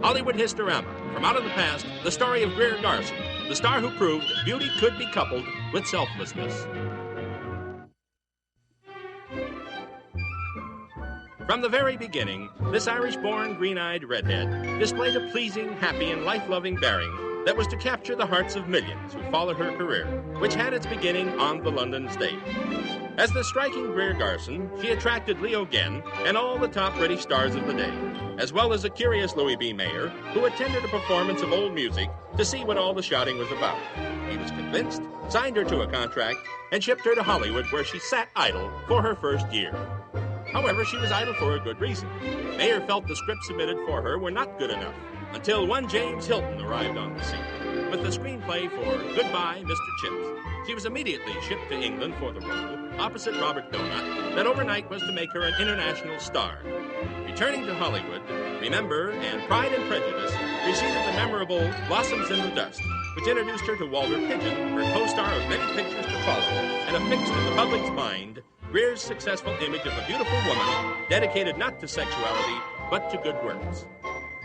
Hollywood Historama, from out of the past, the story of Greer Garson, the star who proved beauty could be coupled with selflessness. From the very beginning, this Irish-born, green-eyed redhead displayed a pleasing, happy, and life-loving bearing that was to capture the hearts of millions who followed her career, which had its beginning on the London stage. As the striking Greer Garson, she attracted Leo Genn and all the top British stars of the day, as well as a curious Louis B. Mayer, who attended a performance of old music to see what all the shouting was about. He was convinced, signed her to a contract, and shipped her to Hollywood, where she sat idle for her first year. However, she was idle for a good reason. Mayer felt the scripts submitted for her were not good enough, until one James Hilton arrived on the scene with the screenplay for Goodbye, Mr. Chips. She was immediately shipped to England for the role, opposite Robert Donat, that overnight was to make her an international star. Returning to Hollywood, Remember and Pride and Prejudice preceded the memorable Blossoms in the Dust, which introduced her to Walter Pidgeon, her co-star of many pictures to follow, and affixed in the public's mind Greer's successful image of a beautiful woman dedicated not to sexuality, but to good works.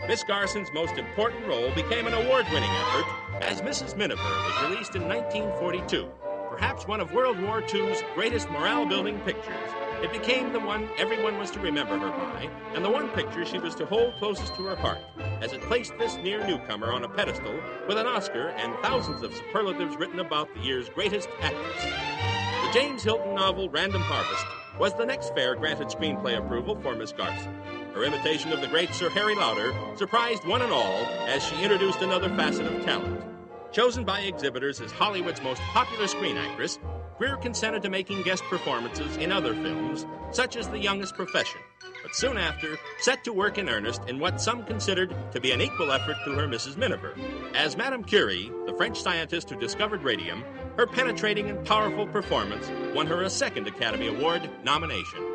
Miss Garson's most important role became an award-winning effort as Mrs. Miniver was released in 1942, perhaps one of World War II's greatest morale-building pictures. It became the one everyone was to remember her by, and the one picture she was to hold closest to her heart, as it placed this near newcomer on a pedestal with an Oscar and thousands of superlatives written about the year's greatest actress. The James Hilton novel Random Harvest was the next fair granted screenplay approval for Miss Garson. Her imitation of the great Sir Harry Lauder surprised one and all as she introduced another facet of talent. Chosen by exhibitors as Hollywood's most popular screen actress, Greer consented to making guest performances in other films, such as The Youngest Profession, but soon after set to work in earnest in what some considered to be an equal effort to her Mrs. Miniver. As Madame Curie, the French scientist who discovered radium, her penetrating and powerful performance won her a second Academy Award nomination.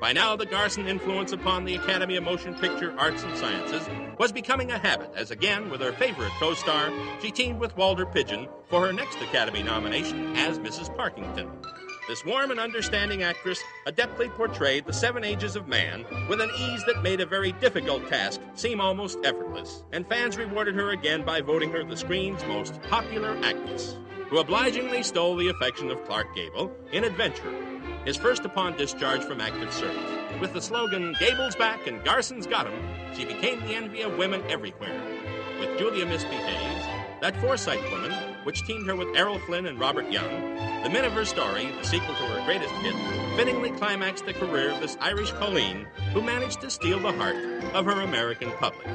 By now, the Garson influence upon the Academy of Motion Picture Arts and Sciences was becoming a habit, as again, with her favorite co-star, she teamed with Walter Pidgeon for her next Academy nomination as Mrs. Parkington. This warm and understanding actress adeptly portrayed the 7 ages of man with an ease that made a very difficult task seem almost effortless, and fans rewarded her again by voting her the screen's most popular actress, who obligingly stole the affection of Clark Gable in Adventurer, his first upon discharge from active service. With the slogan, Gable's back and Garson's got him, she became the envy of women everywhere. With Julia Misbehaves, That Forsyte Woman, which teamed her with Errol Flynn and Robert Young, The Miniver Story, the sequel to her greatest hit, fittingly climaxed the career of this Irish Colleen who managed to steal the heart of her American public.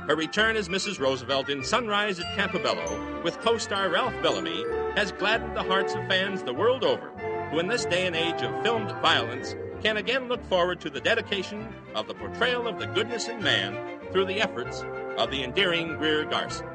Her return as Mrs. Roosevelt in Sunrise at Campobello with co-star Ralph Bellamy has gladdened the hearts of fans the world over, who in this day and age of filmed violence can again look forward to the dedication of the portrayal of the goodness in man through the efforts of the endearing Greer Garson.